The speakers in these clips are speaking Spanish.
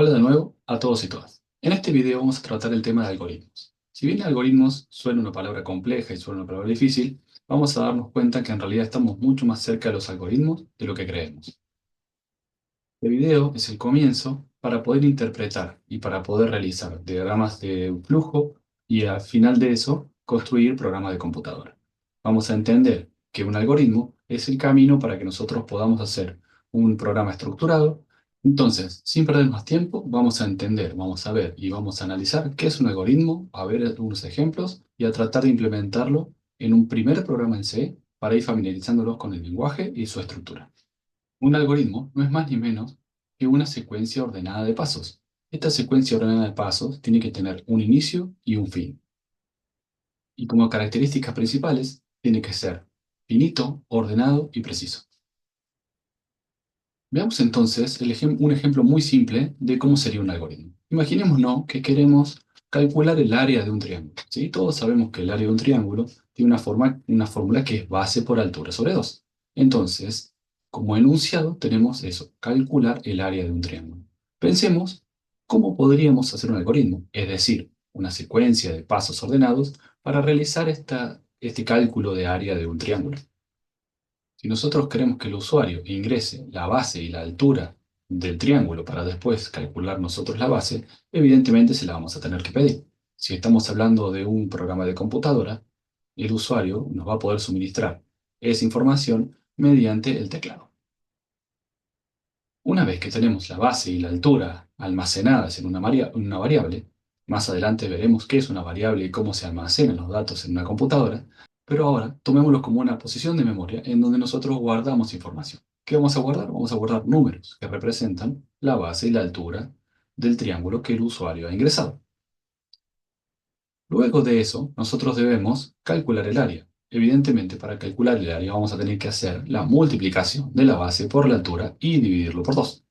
Hola de nuevo a todos y todas. En este video vamos a tratar el tema de algoritmos. Si bien algoritmos suena una palabra compleja y suena una palabra difícil, vamos a darnos cuenta que en realidad estamos mucho más cerca de los algoritmos de lo que creemos. Este video es el comienzo para poder interpretar y para poder realizar diagramas de flujo y al final de eso construir programas de computadora. Vamos a entender que un algoritmo es el camino para que nosotros podamos hacer un programa estructurado. Entonces, sin perder más tiempo, vamos a entender, vamos a ver y vamos a analizar qué es un algoritmo, a ver algunos ejemplos y a tratar de implementarlo en un primer programa en C para ir familiarizándolos con el lenguaje y su estructura. Un algoritmo no es más ni menos que una secuencia ordenada de pasos. Esta secuencia ordenada de pasos tiene que tener un inicio y un fin. Y como características principales, tiene que ser finito, ordenado y preciso. Veamos entonces un ejemplo muy simple de cómo sería un algoritmo. Imaginémonos que queremos calcular el área de un triángulo. ¿Sí? Todos sabemos que el área de un triángulo tiene una fórmula que es base por altura sobre 2. Entonces, como enunciado tenemos eso, calcular el área de un triángulo. Pensemos cómo podríamos hacer un algoritmo, es decir, una secuencia de pasos ordenados para realizar este cálculo de área de un triángulo. Si nosotros queremos que el usuario ingrese la base y la altura del triángulo para después calcular nosotros la base, evidentemente se la vamos a tener que pedir. Si estamos hablando de un programa de computadora, el usuario nos va a poder suministrar esa información mediante el teclado. Una vez que tenemos la base y la altura almacenadas en una variable, más adelante veremos qué es una variable y cómo se almacenan los datos en una computadora, pero ahora tomémoslo como una posición de memoria en donde nosotros guardamos información. ¿Qué vamos a guardar? Vamos a guardar números que representan la base y la altura del triángulo que el usuario ha ingresado. Luego de eso, nosotros debemos calcular el área. Evidentemente, para calcular el área vamos a tener que hacer la multiplicación de la base por la altura y dividirlo por 2.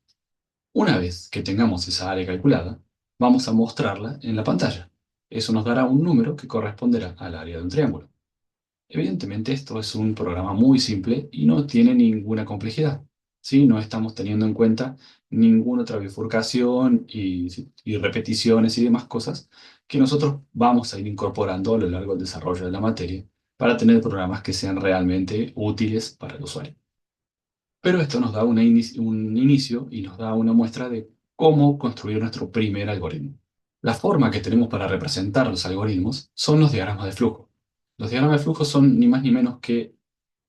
Una vez que tengamos esa área calculada, vamos a mostrarla en la pantalla. Eso nos dará un número que corresponderá al área de un triángulo. Evidentemente esto es un programa muy simple y no tiene ninguna complejidad. ¿Sí? No estamos teniendo en cuenta ninguna otra bifurcación y repeticiones y demás cosas que nosotros vamos a ir incorporando a lo largo del desarrollo de la materia para tener programas que sean realmente útiles para el usuario. Pero esto nos da un inicio y nos da una muestra de cómo construir nuestro primer algoritmo. La forma que tenemos para representar los algoritmos son los diagramas de flujo. Los diagramas de flujo son ni más ni menos que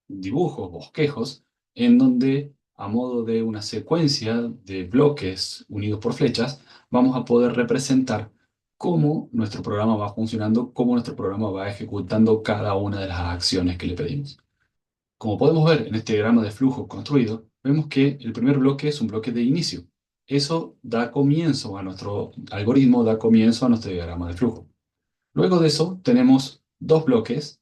dibujos, bosquejos, en donde, a modo de una secuencia de bloques unidos por flechas, vamos a poder representar cómo nuestro programa va funcionando, cómo nuestro programa va ejecutando cada una de las acciones que le pedimos. Como podemos ver en este diagrama de flujo construido, vemos que el primer bloque es un bloque de inicio. Eso da comienzo a nuestro algoritmo, da comienzo a nuestro diagrama de flujo. Luego de eso tenemos dos bloques.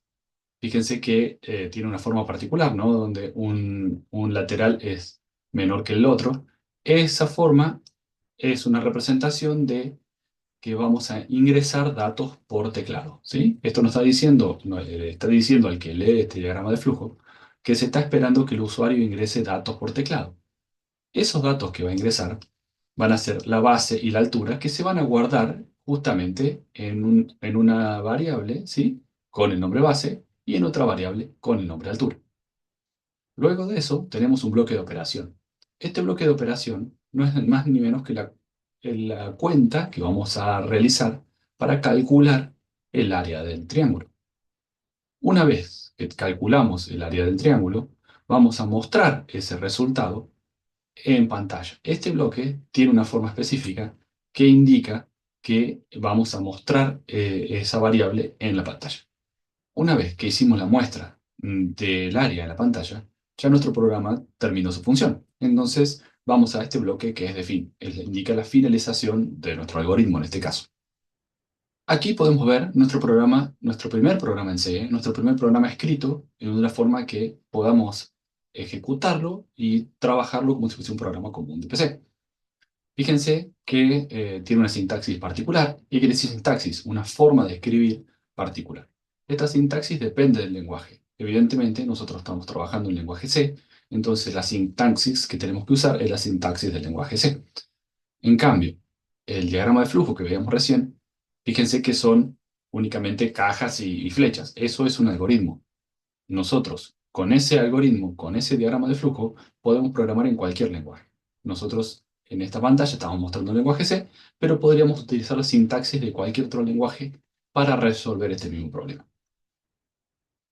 Fíjense que tiene una forma particular, ¿no? Donde un lateral es menor que el otro. Esa forma es una representación de que vamos a ingresar datos por teclado, ¿sí? Esto nos está diciendo, está diciendo al que lee este diagrama de flujo que se está esperando que el usuario ingrese datos por teclado. Esos datos que va a ingresar van a ser la base y la altura que se van a guardar justamente en una variable, ¿sí? Con el nombre base y en otra variable con el nombre altura. Luego de eso tenemos un bloque de operación. Este bloque de operación no es más ni menos que la cuenta que vamos a realizar para calcular el área del triángulo. Una vez que calculamos el área del triángulo, vamos a mostrar ese resultado en pantalla. Este bloque tiene una forma específica que indica que vamos a mostrar esa variable en la pantalla. Una vez que hicimos la muestra del área en la pantalla, ya nuestro programa terminó su función. Entonces, vamos a este bloque que es de fin. Él indica la finalización de nuestro algoritmo en este caso. Aquí podemos ver nuestro programa, nuestro primer programa en C, nuestro primer programa escrito en una forma que podamos ejecutarlo y trabajarlo como si fuese un programa común de PC. Fíjense que tiene una sintaxis particular. ¿Y qué quiere decir sintaxis? Una forma de escribir particular. Esta sintaxis depende del lenguaje. Evidentemente, nosotros estamos trabajando en lenguaje C, entonces la sintaxis que tenemos que usar es la sintaxis del lenguaje C. En cambio, el diagrama de flujo que veíamos recién, fíjense que son únicamente cajas y flechas. Eso es un algoritmo. Nosotros, con ese algoritmo, con ese diagrama de flujo, podemos programar en cualquier lenguaje. Nosotros en esta pantalla estamos mostrando un lenguaje C, pero podríamos utilizar la sintaxis de cualquier otro lenguaje para resolver este mismo problema.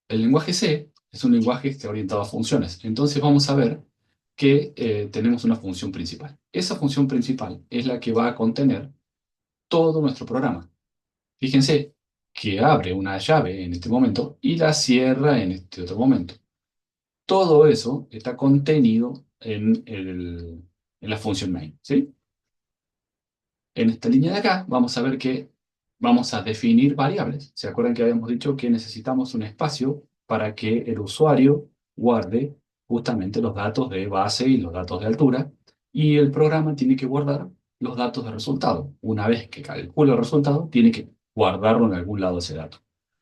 El lenguaje C es un lenguaje que está orientado a funciones. Entonces vamos a ver que tenemos una función principal. Esa función principal es la que va a contener todo nuestro programa. Fíjense que abre una llave en este momento y la cierra en este otro momento. Todo eso está contenido en la función main, ¿sí? En esta línea de acá vamos a ver que vamos a definir variables. ¿Se acuerdan que habíamos dicho que necesitamos un espacio para que el usuario guarde justamente los datos de base y los datos de altura? Y el programa tiene que guardar los datos de resultado. Una vez que calcula el resultado, tiene que guardarlo en algún lado ese dato.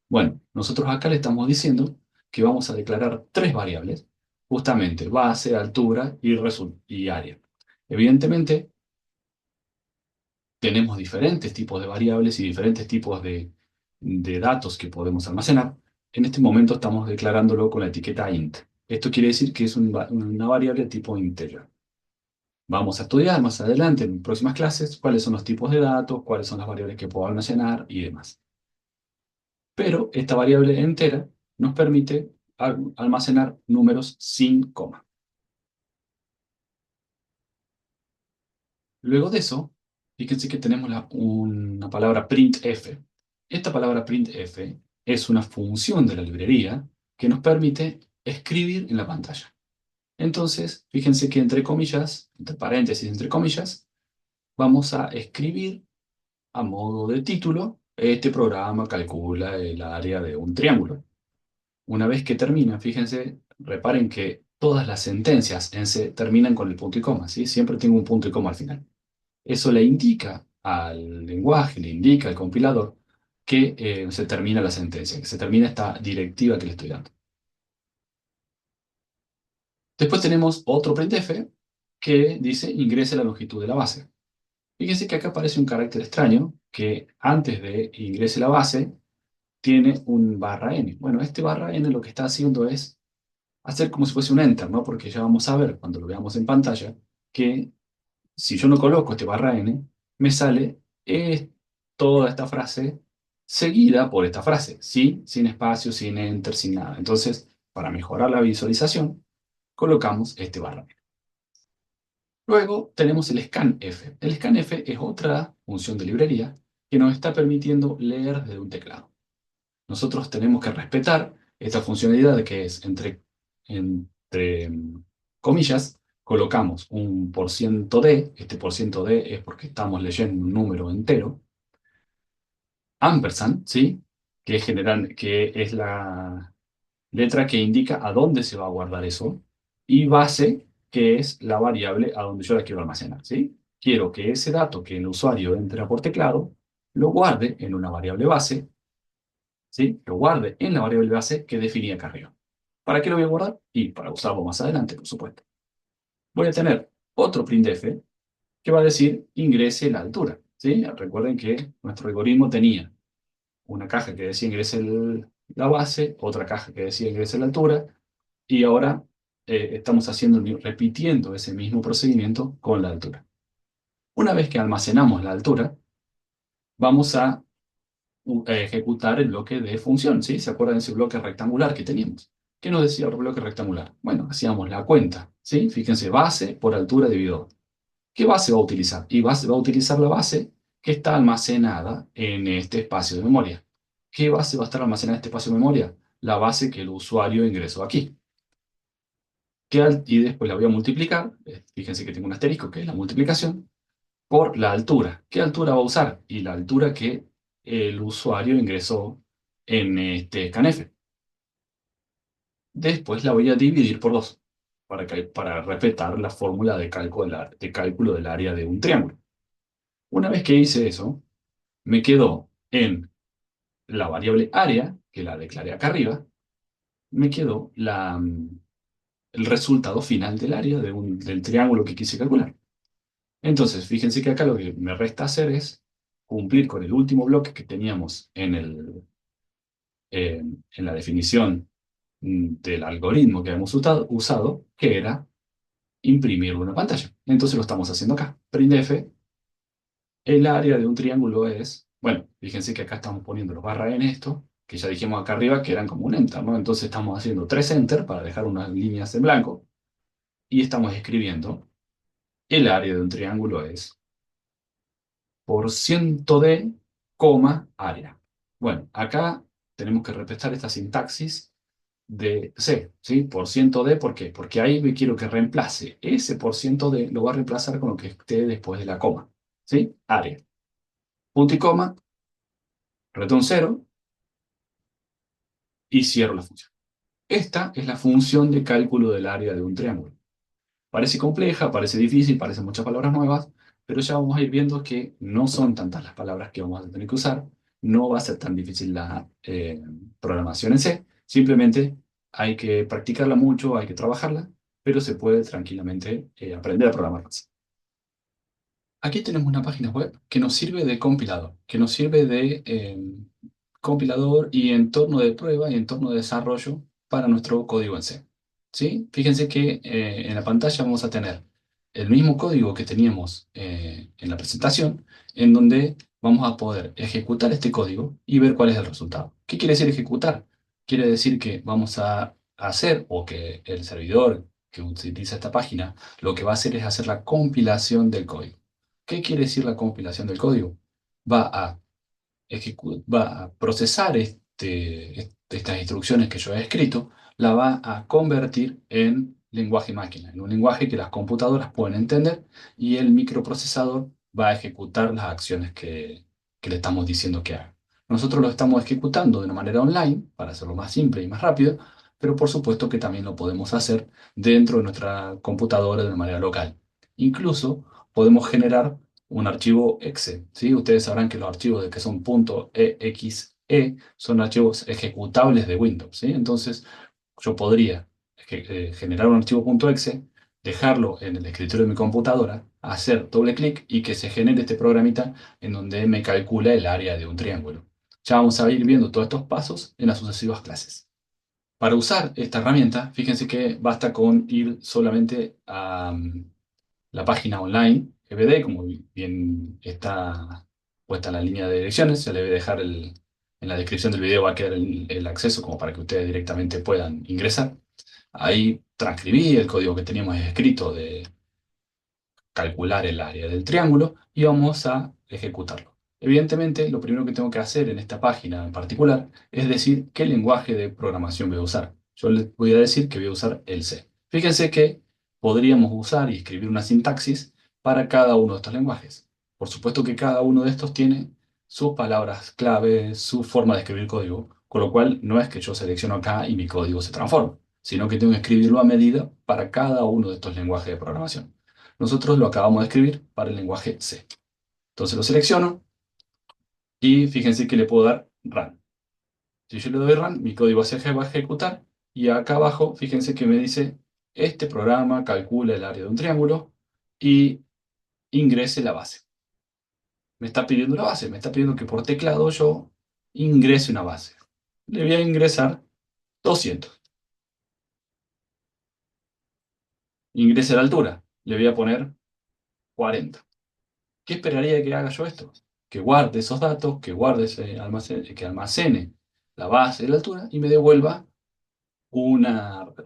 Bueno, nosotros acá le estamos diciendo que vamos a declarar tres variables, justamente base, altura y área. Evidentemente, tenemos diferentes tipos de variables y diferentes tipos de datos que podemos almacenar. En este momento estamos declarándolo con la etiqueta int. Esto quiere decir que es una variable tipo integer. Vamos a estudiar más adelante en próximas clases cuáles son los tipos de datos, cuáles son las variables que puedo almacenar y demás. Pero esta variable entera nos permite almacenar números sin coma. Luego de eso, fíjense que tenemos una palabra printf. Esta palabra printf es una función de la librería que nos permite escribir en la pantalla. Entonces, fíjense que entre comillas, entre paréntesis, entre comillas, vamos a escribir a modo de título: este programa calcula el área de un triángulo. Una vez que termina, fíjense, reparen que todas las sentencias en C terminan con el punto y coma, ¿sí? Siempre tengo un punto y coma al final. Eso le indica al lenguaje, le indica al compilador que se termina la sentencia, que se termina esta directiva que le estoy dando. Después tenemos otro printf que dice ingrese la longitud de la base. Fíjense que acá aparece un carácter extraño que antes de ingrese la base tiene un barra n. Bueno, este barra n lo que está haciendo es hacer como si fuese un enter, ¿no? Porque ya vamos a ver cuando lo veamos en pantalla que si yo no coloco este barra n, me sale toda esta frase seguida por esta frase, ¿sí? Sin espacio, sin enter, sin nada. Entonces, para mejorar la visualización, colocamos este barra n. Luego tenemos el scanf. El scanf es otra función de librería que nos está permitiendo leer desde un teclado. Nosotros tenemos que respetar esta funcionalidad que es entre comillas, colocamos un por ciento %d, este por ciento %d es porque estamos leyendo un número entero, ampersand, ¿sí? Que es la letra que indica a dónde se va a guardar eso, y base, que es la variable a donde yo la quiero almacenar, ¿sí? Quiero que ese dato que el usuario entra por teclado lo guarde en una variable base, ¿sí? Lo guarde en la variable base que definí acá arriba. ¿Para qué lo voy a guardar? Y para usarlo más adelante, por supuesto. Voy a tener otro printf que va a decir ingrese la altura, ¿sí? Recuerden que nuestro algoritmo tenía una caja que decía ingrese la base, otra caja que decía ingrese la altura, y ahora estamos repitiendo ese mismo procedimiento con la altura. Una vez que almacenamos la altura, vamos a ejecutar el bloque de función, ¿sí? ¿Se acuerdan de ese bloque rectangular que teníamos? ¿Qué nos decía el bloque rectangular? Bueno, hacíamos la cuenta, ¿sí? Fíjense, base por altura dividido. ¿Qué base va a utilizar? Y va a utilizar la base que está almacenada en este espacio de memoria. ¿Qué base va a estar almacenada en este espacio de memoria? La base que el usuario ingresó aquí. Y después la voy a multiplicar, fíjense que tengo un asterisco que es la multiplicación, por la altura. ¿Qué altura va a usar? Y la altura que el usuario ingresó en este scanf. Después la voy a dividir por 2 para respetar la fórmula de cálculo del área de un triángulo. Una vez que hice eso, me quedó en la variable área, que la declaré acá arriba, me quedó el resultado final del área del triángulo que quise calcular. Entonces, fíjense que acá lo que me resta hacer es cumplir con el último bloque que teníamos en la definición del algoritmo que habíamos usado, que era imprimir una pantalla. Entonces lo estamos haciendo acá. Printf, el área de un triángulo es, bueno, fíjense que acá estamos poniendo los barra en esto, que ya dijimos acá arriba que eran como un enter, ¿no? Entonces estamos haciendo tres enter para dejar unas líneas en blanco y estamos escribiendo el área de un triángulo es por ciento de coma área. Bueno, acá tenemos que respetar esta sintaxis de C, ¿sí? Por ciento de, ¿por qué? Porque ahí me quiero que reemplace ese por ciento de, lo va a reemplazar con lo que esté después de la coma, ¿sí? Área. Punto y coma, retorno cero y cierro la función. Esta es la función de cálculo del área de un triángulo. Parece compleja, parece difícil, parecen muchas palabras nuevas, pero ya vamos a ir viendo que no son tantas las palabras que vamos a tener que usar, no va a ser tan difícil la programación en C, simplemente hay que practicarla mucho, hay que trabajarla, pero se puede tranquilamente aprender a programar. Aquí tenemos una página web que nos sirve de compilador, que nos sirve de compilador y entorno de prueba y entorno de desarrollo para nuestro código en C. ¿Sí? Fíjense que en la pantalla vamos a tener el mismo código que teníamos en la presentación, en donde vamos a poder ejecutar este código y ver cuál es el resultado. ¿Qué quiere decir ejecutar? Quiere decir que vamos a hacer, o que el servidor que utiliza esta página, lo que va a hacer es hacer la compilación del código. ¿Qué quiere decir la compilación del código? Va a, va a procesar estas instrucciones que yo he escrito, la va a convertir en lenguaje máquina, en un lenguaje que las computadoras pueden entender y el microprocesador va a ejecutar las acciones que le estamos diciendo que haga. Nosotros lo estamos ejecutando de una manera online para hacerlo más simple y más rápido, pero por supuesto que también lo podemos hacer dentro de nuestra computadora de una manera local. Incluso podemos generar un archivo exe, ¿sí? Ustedes sabrán que los archivos de que son .exe son archivos ejecutables de Windows, ¿sí? Entonces, yo podría generar un archivo .exe, dejarlo en el escritorio de mi computadora, hacer doble clic y que se genere este programita en donde me calcula el área de un triángulo. Ya vamos a ir viendo todos estos pasos en las sucesivas clases. Para usar esta herramienta, fíjense que basta con ir solamente a la página online GPD, como bien está puesta en la línea de direcciones, se le debe dejar en la descripción del video, va a quedar el acceso como para que ustedes directamente puedan ingresar. Ahí transcribí el código que teníamos escrito de calcular el área del triángulo y vamos a ejecutarlo. Evidentemente, lo primero que tengo que hacer en esta página en particular es decir qué lenguaje de programación voy a usar. Yo les voy a decir que voy a usar el C. Fíjense que podríamos usar y escribir una sintaxis para cada uno de estos lenguajes. Por supuesto que cada uno de estos tiene sus palabras clave, su forma de escribir código, con lo cual no es que yo selecciono acá y mi código se transforma, sino que tengo que escribirlo a medida para cada uno de estos lenguajes de programación. Nosotros lo acabamos de escribir para el lenguaje C. Entonces lo selecciono y fíjense que le puedo dar Run. Si yo le doy Run, mi código se va a ejecutar y acá abajo, fíjense que me dice, este programa calcula el área de un triángulo y ingrese la base. Me está pidiendo la base, me está pidiendo que por teclado yo ingrese una base. Le voy a ingresar 200. Ingrese la altura, le voy a poner 40. ¿Qué esperaría que haga yo esto? Que guarde esos datos, que guarde que almacene la base de la altura y me devuelva un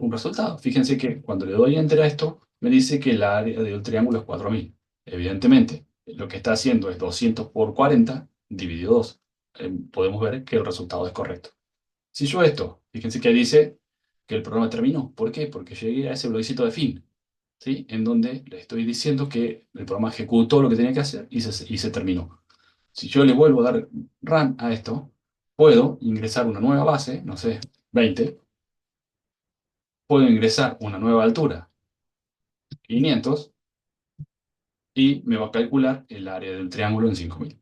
resultado. Fíjense que cuando le doy enter a esto, me dice que el área del triángulo es 4000. Evidentemente, lo que está haciendo es 200 por 40 dividido 2. Podemos ver que el resultado es correcto. Si yo esto, fíjense que dice que el programa terminó. ¿Por qué? Porque llegué a ese bloquecito de fin. ¿Sí? En donde le estoy diciendo que el programa ejecutó lo que tenía que hacer y se terminó. Si yo le vuelvo a dar run a esto, puedo ingresar una nueva base, no sé, 20, puedo ingresar una nueva altura, 500, y me va a calcular el área del triángulo en 5000.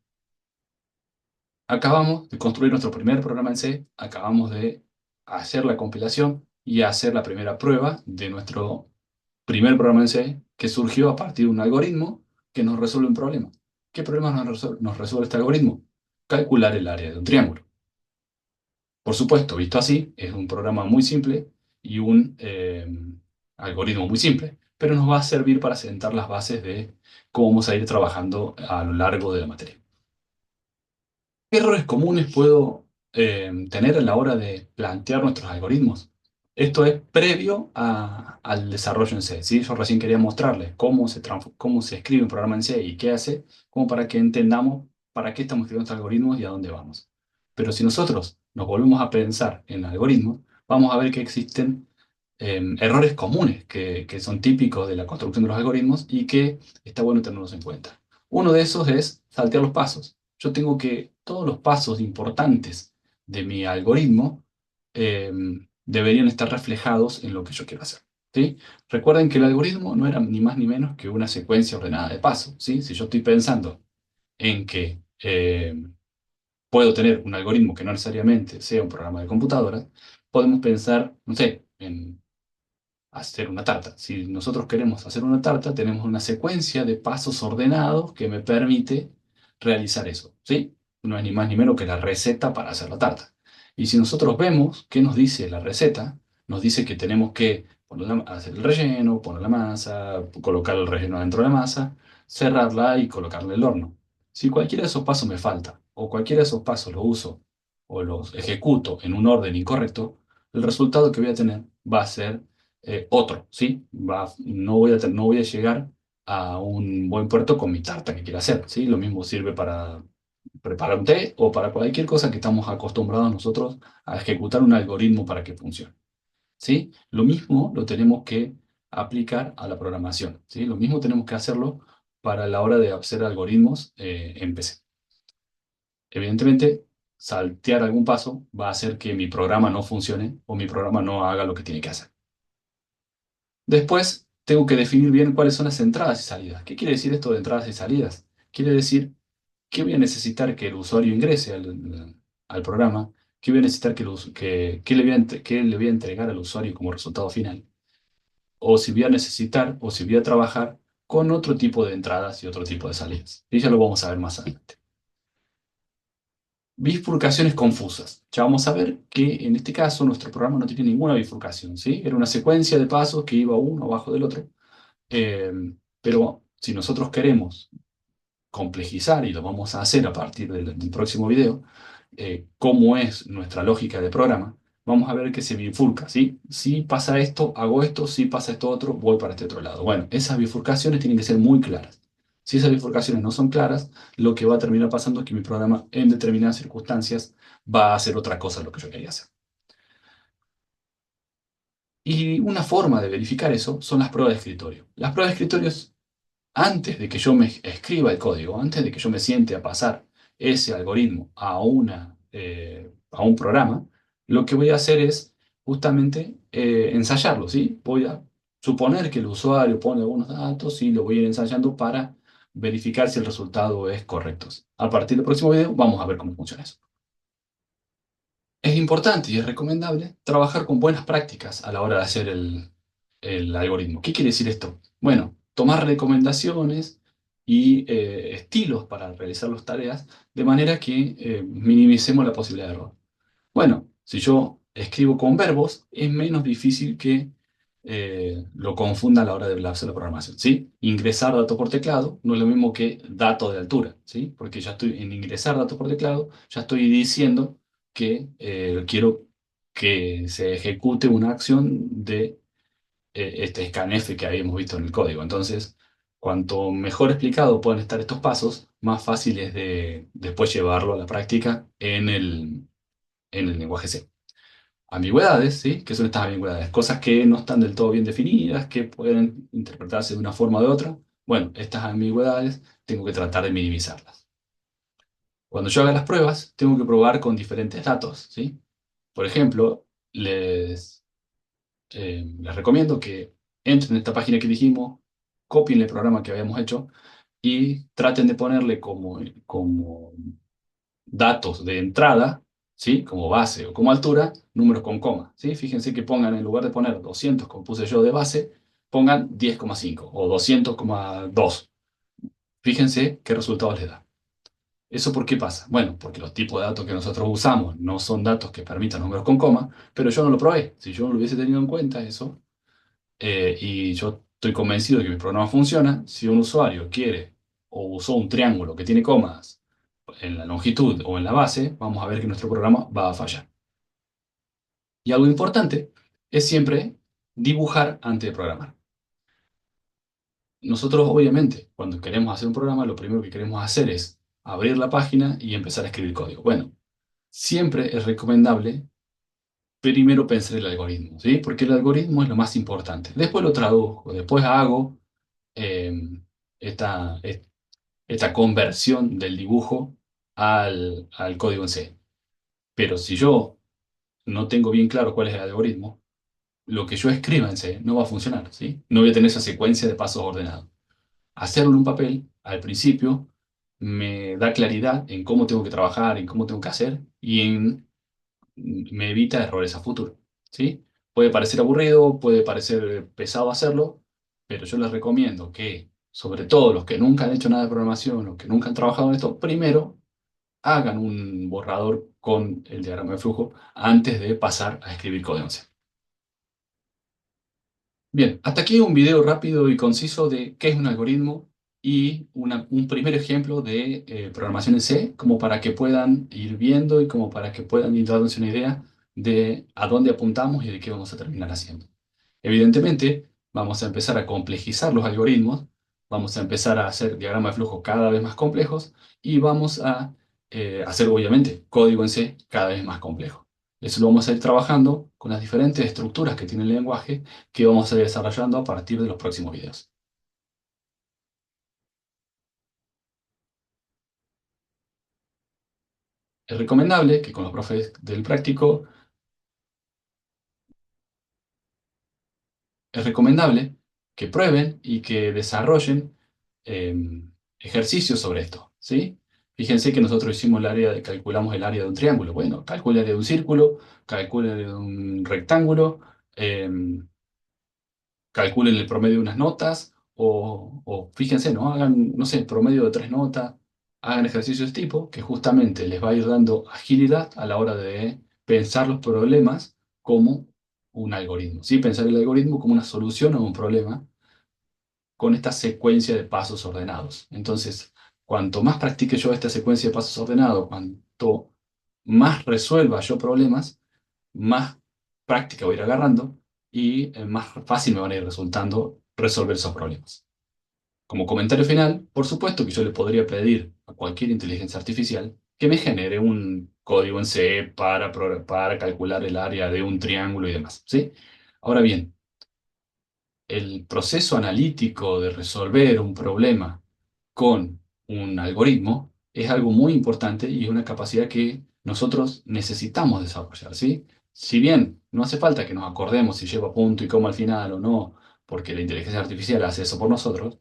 Acabamos de construir nuestro primer programa en C, acabamos de hacer la compilación y hacer la primera prueba de nuestro primer programa en C que surgió a partir de un algoritmo que nos resuelve un problema. ¿Qué problema nos resuelve este algoritmo? Calcular el área de un triángulo. Por supuesto, visto así, es un programa muy simple y un algoritmo muy simple, pero nos va a servir para sentar las bases de cómo vamos a ir trabajando a lo largo de la materia. ¿Qué errores comunes puedo tener a la hora de plantear nuestros algoritmos? Esto es previo al desarrollo en C, ¿sí? Yo recién quería mostrarles cómo se escribe un programa en C y qué hace, como para que entendamos para qué estamos escribiendo estos algoritmos y a dónde vamos. Pero si nosotros nos volvemos a pensar en algoritmos, vamos a ver que existen errores comunes que son típicos de la construcción de los algoritmos y que está bueno tenerlos en cuenta. Uno de esos es saltear los pasos. Yo tengo que todos los pasos importantes de mi algoritmo deberían estar reflejados en lo que yo quiero hacer. ¿Sí? Recuerden que el algoritmo no era ni más ni menos que una secuencia ordenada de pasos. ¿Sí? Si yo estoy pensando en que puedo tener un algoritmo que no necesariamente sea un programa de computadora, podemos pensar, no sé, en hacer una tarta. Si nosotros queremos hacer una tarta, tenemos una secuencia de pasos ordenados que me permite realizar eso, ¿sí? No es ni más ni menos que la receta para hacer la tarta. Y si nosotros vemos qué nos dice la receta, nos dice que tenemos que hacer el relleno, poner la masa, colocar el relleno dentro de la masa, cerrarla y colocarla en el horno. Si cualquiera de esos pasos me falta, o cualquiera de esos pasos los uso o los ejecuto en un orden incorrecto, el resultado que voy a tener va a ser otro, ¿sí? No voy a llegar a un buen puerto con mi tarta que quiera hacer, ¿sí? Lo mismo sirve para preparar un té o para cualquier cosa que estamos acostumbrados nosotros a ejecutar un algoritmo para que funcione, ¿sí? Lo mismo lo tenemos que aplicar a la programación, ¿sí? Lo mismo tenemos que hacerlo para la hora de hacer algoritmos en PC. Evidentemente, saltear algún paso va a hacer que mi programa no funcione o mi programa no haga lo que tiene que hacer. Después, tengo que definir bien cuáles son las entradas y salidas. ¿Qué quiere decir esto de entradas y salidas? Quiere decir que voy a necesitar que el usuario ingrese al programa, que voy a necesitar que le voy a entregar al usuario como resultado final, o si voy a necesitar o si voy a trabajar con otro tipo de entradas y otro tipo de salidas. Y ya lo vamos a ver más adelante. Bifurcaciones confusas. Ya vamos a ver que en este caso nuestro programa no tiene ninguna bifurcación, ¿sí? Era una secuencia de pasos que iba uno abajo del otro. Eh, pero si nosotros queremos complejizar, y lo vamos a hacer a partir del próximo video, cómo es nuestra lógica de programa, vamos a ver que se bifurca, ¿sí? Si pasa esto, hago esto, si pasa esto otro, voy para este otro lado. Bueno, esas bifurcaciones tienen que ser muy claras. Si esas bifurcaciones no son claras, lo que va a terminar pasando es que mi programa en determinadas circunstancias va a hacer otra cosa de lo que yo quería hacer. Y una forma de verificar eso son las pruebas de escritorio. Las pruebas de escritorio antes de que yo me escriba el código, antes de que yo me siente a pasar ese algoritmo a un programa, lo que voy a hacer es justamente ensayarlo, ¿sí? Voy a suponer que el usuario pone algunos datos y lo voy a ir ensayando para verificar si el resultado es correcto. A partir del próximo video vamos a ver cómo funciona eso. Es importante y es recomendable trabajar con buenas prácticas a la hora de hacer el algoritmo. ¿Qué quiere decir esto? Bueno, tomar recomendaciones y estilos para realizar las tareas de manera que minimicemos la posibilidad de error. Bueno, si yo escribo con verbos, es menos difícil que lo confunda a la hora de hacer la programación, ¿sí? Ingresar datos por teclado no es lo mismo que dato de altura, ¿sí? Porque ya estoy en ingresar datos por teclado, ya estoy diciendo que quiero que se ejecute una acción de este scanf que habíamos visto en el código. Entonces, cuanto mejor explicado pueden estar estos pasos, más fácil es de después llevarlo a la práctica en el lenguaje C. Ambigüedades, ¿sí? ¿Qué son estas ambigüedades? Cosas que no están del todo bien definidas, que pueden interpretarse de una forma o de otra. Bueno, estas ambigüedades tengo que tratar de minimizarlas. Cuando yo haga las pruebas, tengo que probar con diferentes datos, ¿sí? Por ejemplo, les recomiendo que entren en esta página que dijimos, copien el programa que habíamos hecho y traten de ponerle como datos de entrada, ¿sí? Como base o como altura, números con coma, ¿sí? Fíjense que pongan, en lugar de poner 200, como puse yo de base, pongan 10,5 o 200,2. Fíjense qué resultados les da. ¿Eso por qué pasa? Bueno, porque los tipos de datos que nosotros usamos no son datos que permitan números con coma, pero yo no lo probé. Si yo no lo hubiese tenido en cuenta eso, y yo estoy convencido de que mi programa funciona, si un usuario quiere o usó un triángulo que tiene comas en la longitud o en la base, vamos a ver que nuestro programa va a fallar. Y algo importante es siempre dibujar antes de programar. Nosotros, obviamente, cuando queremos hacer un programa, lo primero que queremos hacer es abrir la página y empezar a escribir código. Bueno, siempre es recomendable primero pensar el algoritmo, ¿sí? Porque el algoritmo es lo más importante. Después lo traduzco, después hago eh, esta, esta conversión del dibujo al código en C. Pero si yo no tengo bien claro cuál es el algoritmo, lo que yo escriba en C no va a funcionar, ¿sí? No voy a tener esa secuencia de pasos ordenados. Hacerlo en un papel, al principio, me da claridad en cómo tengo que trabajar, en cómo tengo que hacer y me evita errores a futuro, ¿sí? Puede parecer aburrido, puede parecer pesado hacerlo, pero yo les recomiendo que, sobre todo los que nunca han hecho nada de programación, los que nunca han trabajado en esto, primero hagan un borrador con el diagrama de flujo antes de pasar a escribir código en C. Bien, hasta aquí un video rápido y conciso de qué es un algoritmo y un primer ejemplo de programación en C, como para que puedan ir viendo y como para que puedan ir dándose una idea de a dónde apuntamos y de qué vamos a terminar haciendo. Evidentemente, vamos a empezar a complejizar los algoritmos, vamos a empezar a hacer diagramas de flujo cada vez más complejos y vamos a hacer, obviamente, código en C cada vez más complejo. Eso lo vamos a ir trabajando con las diferentes estructuras que tiene el lenguaje que vamos a ir desarrollando a partir de los próximos videos. Es recomendable que con los profes del práctico es recomendable que prueben y que desarrollen ejercicios sobre esto, ¿sí? Fíjense que nosotros hicimos calculamos el área de un triángulo. Bueno, calcula el área de un círculo, calcula el área de un rectángulo, calculen el promedio de unas notas, o fíjense, ¿no? Hagan, no sé, el promedio de tres notas, hagan ejercicios de este tipo que justamente les va a ir dando agilidad a la hora de pensar los problemas como un algoritmo, ¿sí? Pensar el algoritmo como una solución a un problema con esta secuencia de pasos ordenados. Entonces, cuanto más practique yo esta secuencia de pasos ordenados, cuanto más resuelva yo problemas, más práctica voy a ir agarrando y más fácil me van a ir resultando resolver esos problemas. Como comentario final, por supuesto que yo le podría pedir a cualquier inteligencia artificial que me genere un código en C para calcular el área de un triángulo y demás, ¿sí? Ahora bien, el proceso analítico de resolver un problema con un algoritmo es algo muy importante y es una capacidad que nosotros necesitamos desarrollar, ¿sí? Si bien no hace falta que nos acordemos si lleva punto y coma al final o no, porque la inteligencia artificial hace eso por nosotros,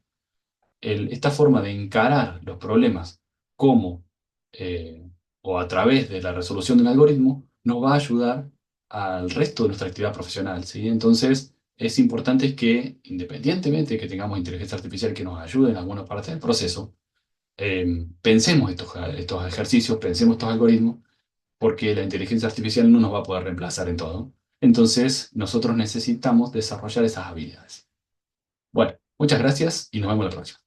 esta forma de encarar los problemas como o a través de la resolución del algoritmo nos va a ayudar al resto de nuestra actividad profesional, ¿sí? Entonces, es importante que, independientemente de que tengamos inteligencia artificial que nos ayude en alguna parte del proceso, pensemos estos ejercicios, pensemos estos algoritmos, porque la inteligencia artificial no nos va a poder reemplazar en todo. Entonces, nosotros necesitamos desarrollar esas habilidades. Bueno, muchas gracias y nos vemos la próxima.